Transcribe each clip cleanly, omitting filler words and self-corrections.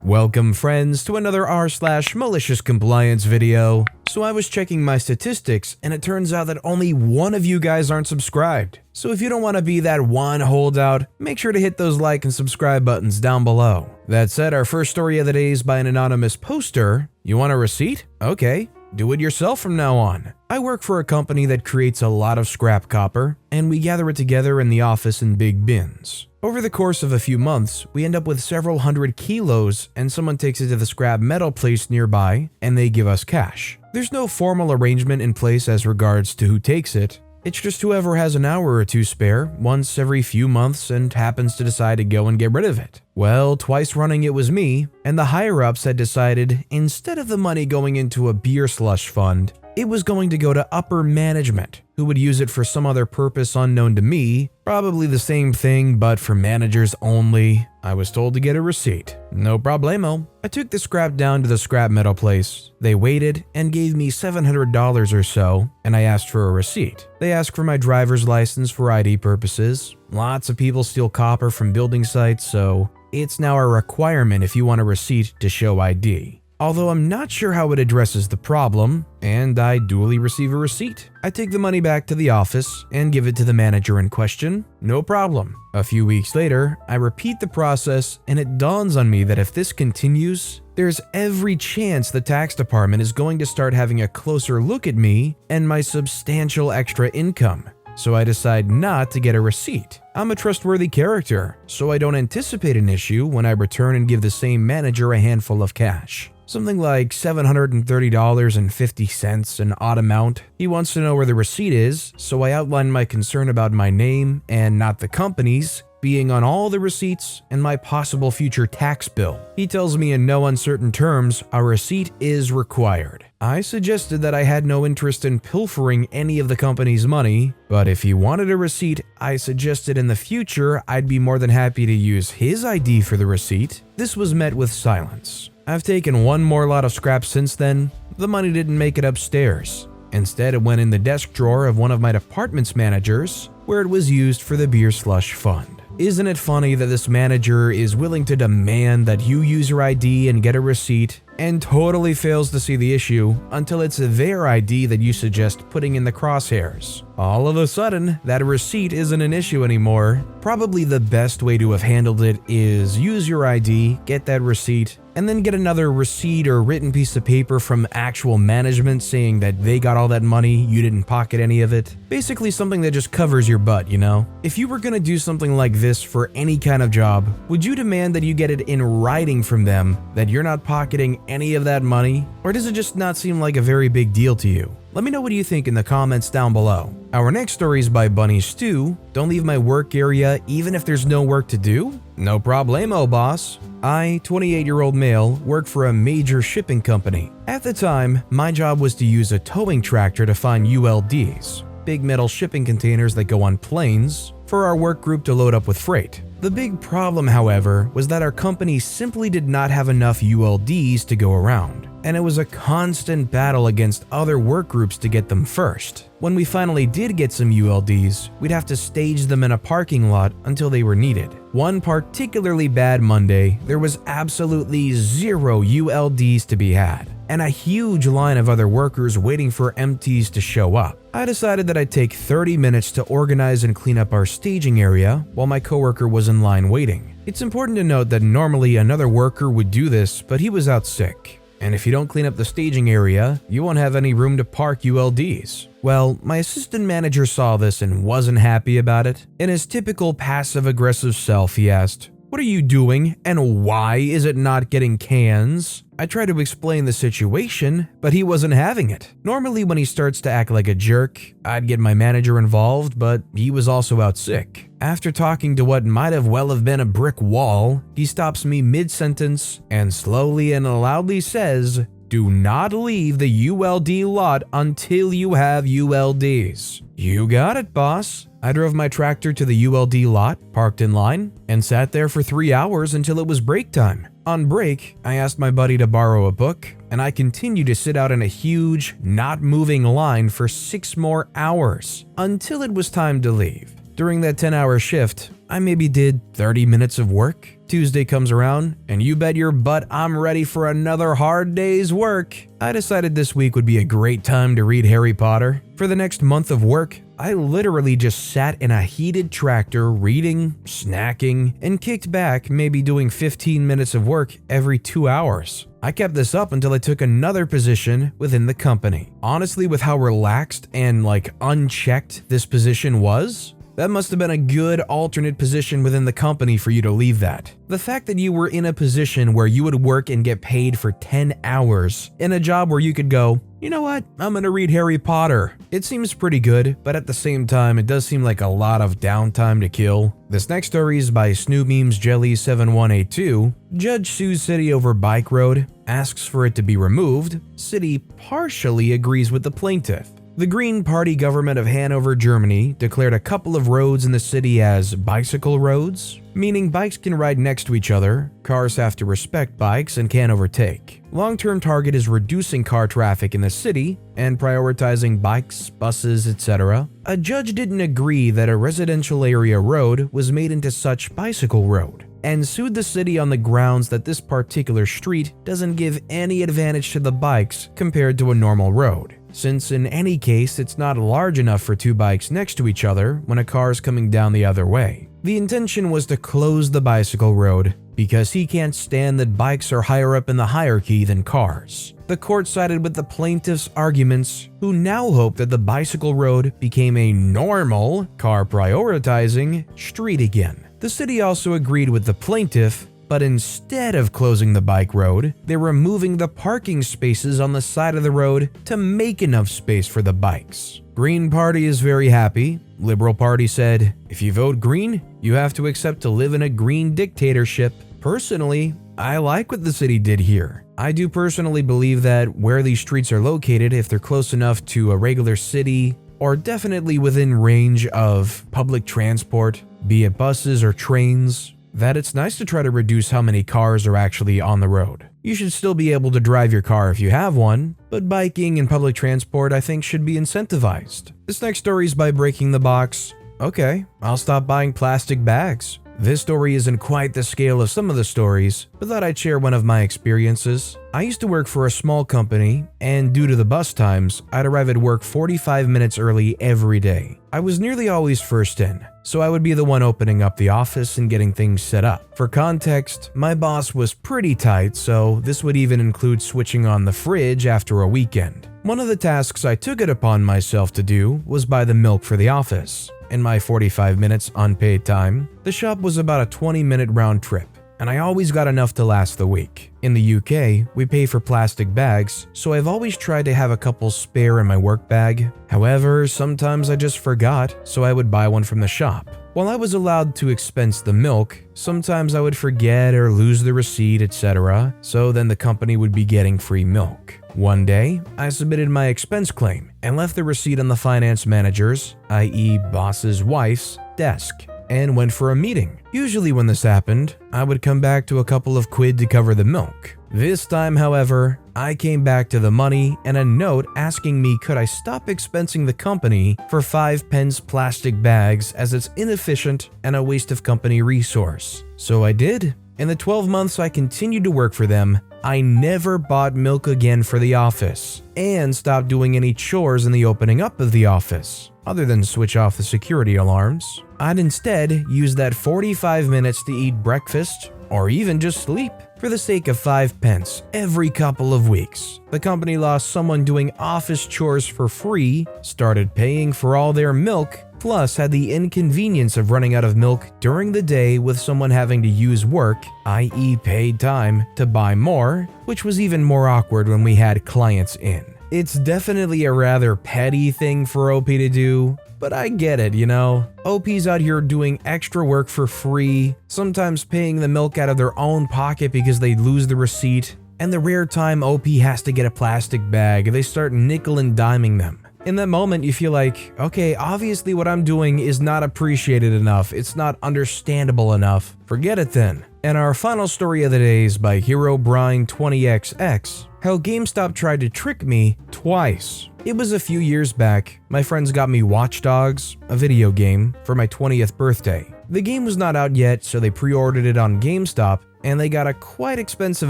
Welcome friends to another r/MaliciousCompliance video. So I was checking my statistics and it turns out that only one of you guys aren't subscribed. So if you don't want to be that one holdout, make sure to hit those like and subscribe buttons down below. That said, our first story of the day is by an anonymous poster. You want a receipt? Okay. Do it yourself from now on. I work for a company that creates a lot of scrap copper, and we gather it together in the office in big bins. Over the course of a few months, we end up with several hundred kilos, and someone takes it to the scrap metal place nearby, and they give us cash. There's no formal arrangement in place as regards to who takes it. It's just whoever has an hour or two spare once every few months and happens to decide to go and get rid of it. Well, twice running it was me, and the higher-ups had decided instead of the money going into a beer slush fund, it was going to go to upper management, who would use it for some other purpose unknown to me, probably the same thing but for managers only. I was told to get a receipt. No problemo. I took the scrap down to the scrap metal place. They waited and gave me $700 or so, and I asked for a receipt. They asked for my driver's license for ID purposes. Lots of people steal copper from building sites, so it's now a requirement if you want a receipt to show ID. Although I'm not sure how it addresses the problem, and I duly receive a receipt. I take the money back to the office and give it to the manager in question. No problem. A few weeks later, I repeat the process and it dawns on me that if this continues, there's every chance the tax department is going to start having a closer look at me and my substantial extra income. So I decide not to get a receipt. I'm a trustworthy character, so I don't anticipate an issue when I return and give the same manager a handful of cash. Something like $730.50, an odd amount. He wants to know where the receipt is, so I outline my concern about my name, and not the company's, being on all the receipts and my possible future tax bill. He tells me in no uncertain terms a receipt is required. I suggested that I had no interest in pilfering any of the company's money, but if he wanted a receipt, I suggested in the future I'd be more than happy to use his ID for the receipt. This was met with silence. I've taken one more lot of scrap since then. The money didn't make it upstairs. Instead, it went in the desk drawer of one of my department's managers, where it was used for the beer slush fund. Isn't it funny that this manager is willing to demand that you use your ID and get a receipt, and totally fails to see the issue until it's their ID that you suggest putting in the crosshairs? All of a sudden, that receipt isn't an issue anymore. Probably the best way to have handled it is use your ID, get that receipt, and then get another receipt or written piece of paper from actual management saying that they got all that money, you didn't pocket any of it. Basically something that just covers your butt, you know? If you were gonna do something like this for any kind of job, would you demand that you get it in writing from them that you're not pocketing any of that money? Or does it just not seem like a very big deal to you? Let me know what you think in the comments down below. Our next story is by Bunny Stew. Don't leave my work area even if there's no work to do? No problemo, boss. I, 28-year-old male, work for a major shipping company. At the time, my job was to use a towing tractor to find ULDs, big metal shipping containers that go on planes, for our work group to load up with freight. The big problem, however, was that our company simply did not have enough ULDs to go around, and it was a constant battle against other work groups to get them first. When we finally did get some ULDs, we'd have to stage them in a parking lot until they were needed. One particularly bad Monday, there was absolutely zero ULDs to be had, and a huge line of other workers waiting for empties to show up. I decided that I'd take 30 minutes to organize and clean up our staging area while my coworker was in line waiting. It's important to note that normally another worker would do this, but he was out sick. And if you don't clean up the staging area, you won't have any room to park ULDs. Well, my assistant manager saw this and wasn't happy about it. In his typical passive-aggressive self, he asked, "What are you doing, and why is it not getting cans?" I tried to explain the situation, but he wasn't having it. Normally when he starts to act like a jerk, I'd get my manager involved, but he was also out sick. After talking to what might have well have been a brick wall, he stops me mid-sentence and slowly and loudly says, "Do not leave the ULD lot until you have ULDs." You got it, boss. I drove my tractor to the ULD lot, parked in line, and sat there for 3 hours until it was break time. On break, I asked my buddy to borrow a book, and I continued to sit out in a huge, not moving line for 6 more hours until it was time to leave. During that 10-hour shift, I maybe did 30 minutes of work. Tuesday comes around, and you bet your butt I'm ready for another hard day's work. I decided this week would be a great time to read Harry Potter. For the next month of work, I literally just sat in a heated tractor reading, snacking, and kicked back, maybe doing 15 minutes of work every 2 hours. I kept this up until I took another position within the company. Honestly, with how relaxed and unchecked this position was, that must have been a good alternate position within the company for you to leave that. The fact that you were in a position where you would work and get paid for 10 hours in a job where you could go, you know what, I'm gonna read Harry Potter. It seems pretty good, but at the same time, it does seem like a lot of downtime to kill. This next story is by Snoobmemes Jelly 7182. Judge sues city over bike road, asks for it to be removed. City partially agrees with the plaintiff. The Green Party government of Hanover, Germany, declared a couple of roads in the city as bicycle roads, meaning bikes can ride next to each other, cars have to respect bikes and can't overtake. Long-term target is reducing car traffic in the city and prioritizing bikes, buses, etc. A judge didn't agree that a residential area road was made into such bicycle road, and sued the city on the grounds that this particular street doesn't give any advantage to the bikes compared to a normal road, since in any case it's not large enough for two bikes next to each other when a car is coming down the other way. The intention was to close the bicycle road because he can't stand that bikes are higher up in the hierarchy than cars. The court sided with the plaintiff's arguments, who now hope that the bicycle road became a normal, car prioritizing street again. The city also agreed with the plaintiff, but instead of closing the bike road, they're removing the parking spaces on the side of the road to make enough space for the bikes. Green Party is very happy. Liberal Party said, if you vote green, you have to accept to live in a green dictatorship. Personally, I like what the city did here. I do personally believe that where these streets are located, if they're close enough to a regular city, or definitely within range of public transport, be it buses or trains, that it's nice to try to reduce how many cars are actually on the road. You should still be able to drive your car if you have one, but biking and public transport I think should be incentivized. This next story is by Breaking the Box. Okay, I'll stop buying plastic bags. This story isn't quite the scale of some of the stories, but thought I'd share one of my experiences. I used to work for a small company, and due to the bus times, I'd arrive at work 45 minutes early every day. I was nearly always first in, so I would be the one opening up the office and getting things set up. For context, my boss was pretty tight, so this would even include switching on the fridge after a weekend. One of the tasks I took it upon myself to do was buy the milk for the office. In my 45 minutes unpaid time, the shop was about a 20-minute round trip, and I always got enough to last the week. In the UK, we pay for plastic bags, so I've always tried to have a couple spare in my work bag. However, sometimes I just forgot, so I would buy one from the shop. While I was allowed to expense the milk, sometimes I would forget or lose the receipt, etc., so then the company would be getting free milk. One day, I submitted my expense claim and left the receipt on the finance manager's, i.e. boss's wife's, desk, and went for a meeting. Usually when this happened, I would come back to a couple of quid to cover the milk. This time, however, I came back to the money and a note asking me could I stop expensing the company for 5 pence plastic bags as it's inefficient and a waste of company resource. So I did. In the 12 months I continued to work for them, I never bought milk again for the office and stopped doing any chores in the opening up of the office, other than switch off the security alarms. I'd instead use that 45 minutes to eat breakfast or even just sleep for the sake of 5 pence every couple of weeks. The company lost someone doing office chores for free, started paying for all their milk, plus had the inconvenience of running out of milk during the day with someone having to use work, i.e. paid time, to buy more, which was even more awkward when we had clients in. It's definitely a rather petty thing for OP to do, but I get it, you know? OP's out here doing extra work for free, sometimes paying the milk out of their own pocket because they lose the receipt, and the rare time OP has to get a plastic bag, they start nickel and diming them. In that moment, you feel like, okay, obviously what I'm doing is not appreciated enough, it's not understandable enough. Forget it then. And our final story of the day is by HeroBrine20XX, how GameStop tried to trick me twice. It was a few years back. My friends got me Watch Dogs, a video game, for my 20th birthday. The game was not out yet, so they pre-ordered it on GameStop, and they got a quite expensive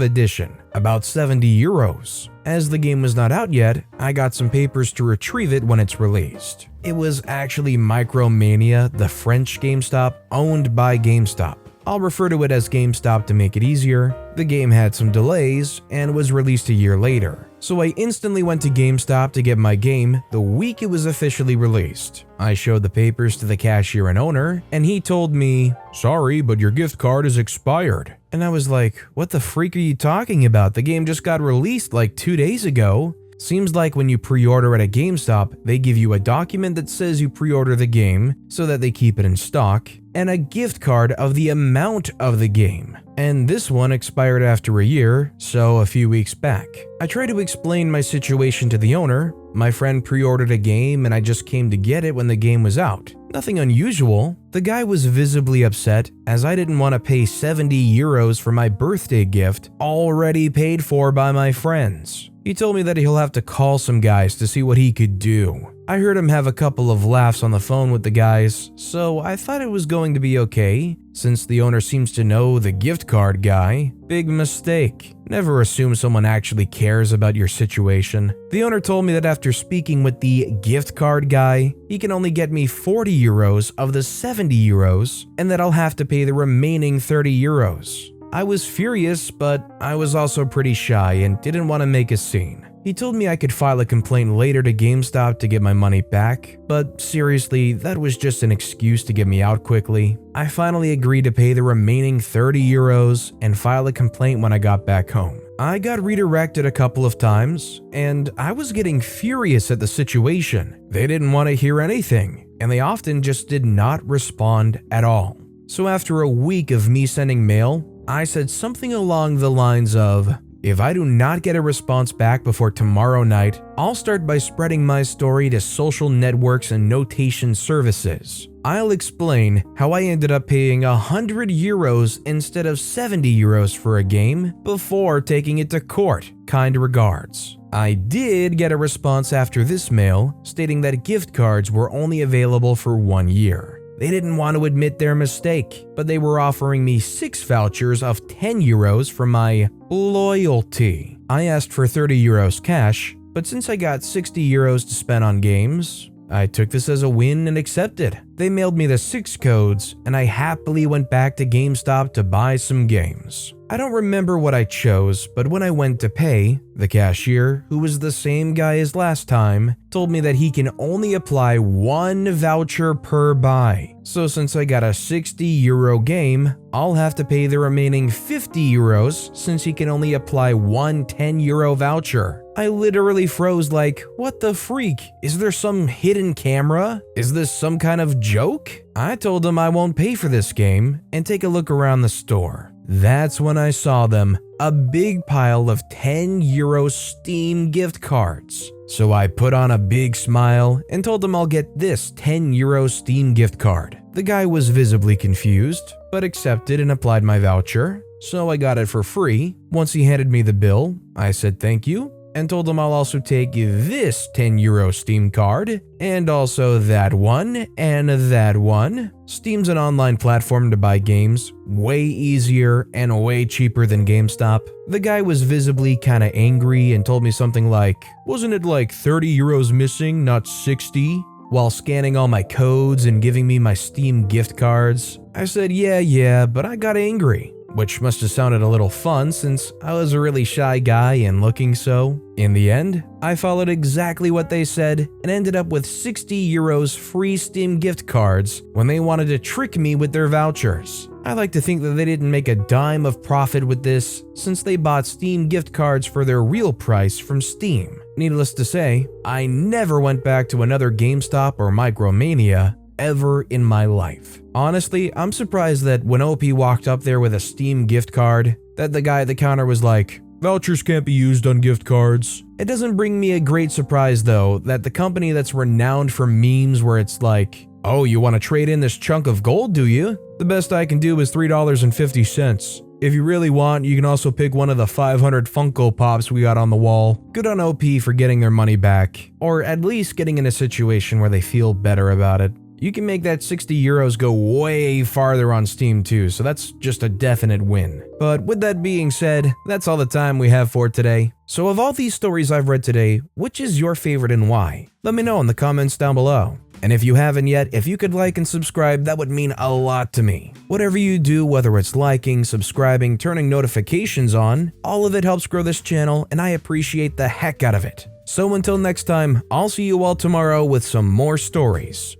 edition, about 70 euros. As the game was not out yet, I got some papers to retrieve it when it's released. It was actually Micromania, the French GameStop, owned by GameStop. I'll refer to it as GameStop to make it easier. The game had some delays and was released a year later, so I instantly went to GameStop to get my game the week it was officially released. I showed the papers to the cashier and owner, and he told me, "Sorry, but your gift card is expired." And I was like, what the freak are you talking about? The game just got released like 2 days ago. Seems like when you pre-order at a GameStop, they give you a document that says you pre-order the game so that they keep it in stock, and a gift card of the amount of the game. And this one expired after a year, so a few weeks back. I tried to explain my situation to the owner. My friend pre-ordered a game and I just came to get it when the game was out. Nothing unusual. The guy was visibly upset as I didn't want to pay 70 euros for my birthday gift already paid for by my friends. He told me that he'll have to call some guys to see what he could do. I heard him have a couple of laughs on the phone with the guys, so I thought it was going to be okay, since the owner seems to know the gift card guy. Big mistake. Never assume someone actually cares about your situation. The owner told me that after speaking with the gift card guy, he can only get me 40 euros of the 70 euros, and that I'll have to pay the remaining 30 euros. I was furious, but I was also pretty shy and didn't want to make a scene. He told me I could file a complaint later to GameStop to get my money back, but seriously, that was just an excuse to get me out quickly. I finally agreed to pay the remaining 30 euros and file a complaint when I got back home. I got redirected a couple of times, and I was getting furious at the situation. They didn't want to hear anything, and they often just did not respond at all. So after a week of me sending mail, I said something along the lines of, if I do not get a response back before tomorrow night, I'll start by spreading my story to social networks and notation services. I'll explain how I ended up paying 100 euros instead of 70 euros for a game before taking it to court. Kind regards. I did get a response after this mail stating that gift cards were only available for 1 year. They didn't want to admit their mistake, but they were offering me 6 vouchers of 10 euros for my loyalty. I asked for 30 euros cash, but since I got 60 euros to spend on games, I took this as a win and accepted. They mailed me the 6 codes, and I happily went back to GameStop to buy some games. I don't remember what I chose, but when I went to pay, the cashier, who was the same guy as last time, told me that he can only apply 1 voucher per buy. So since I got a 60 euro game, I'll have to pay the remaining 50 euros since he can only apply 1 10 euro voucher. I literally froze like, what the freak? Is there some hidden camera? Is this some kind of joke? I told him I won't pay for this game and take a look around the store. That's when I saw them, a big pile of 10 euro Steam gift cards. So I put on a big smile and told him I'll get this 10 euro Steam gift card. The guy was visibly confused, but accepted and applied my voucher, so I got it for free. Once he handed me the bill, I said thank you and told him I'll also take this 10 euro Steam card, and also that one, and that one. Steam's an online platform to buy games, way easier and way cheaper than GameStop. The guy was visibly kinda angry and told me something like, wasn't it like 30 euros missing, not 60? While scanning all my codes and giving me my Steam gift cards. I said yeah, but I got angry. Which must have sounded a little fun since I was a really shy guy and looking so. In the end, I followed exactly what they said and ended up with 60 euros free Steam gift cards when they wanted to trick me with their vouchers. I like to think that they didn't make a dime of profit with this since they bought Steam gift cards for their real price from Steam. Needless to say, I never went back to another GameStop or Micromania ever in my life. Honestly, I'm surprised that when OP walked up there with a Steam gift card, that the guy at the counter was like, vouchers can't be used on gift cards. It doesn't bring me a great surprise though that the company that's renowned for memes where it's like, oh, you want to trade in this chunk of gold, do you? The best I can do is $3.50. If you really want, you can also pick one of the 500 Funko Pops we got on the wall. Good on OP for getting their money back, or at least getting in a situation where they feel better about it. You can make that 60 euros go way farther on Steam too, so that's just a definite win. But with that being said, that's all the time we have for today. So of all these stories I've read today, which is your favorite and why? Let me know in the comments down below. And if you haven't yet, if you could like and subscribe, that would mean a lot to me. Whatever you do, whether it's liking, subscribing, turning notifications on, all of it helps grow this channel and I appreciate the heck out of it. So until next time, I'll see you all tomorrow with some more stories.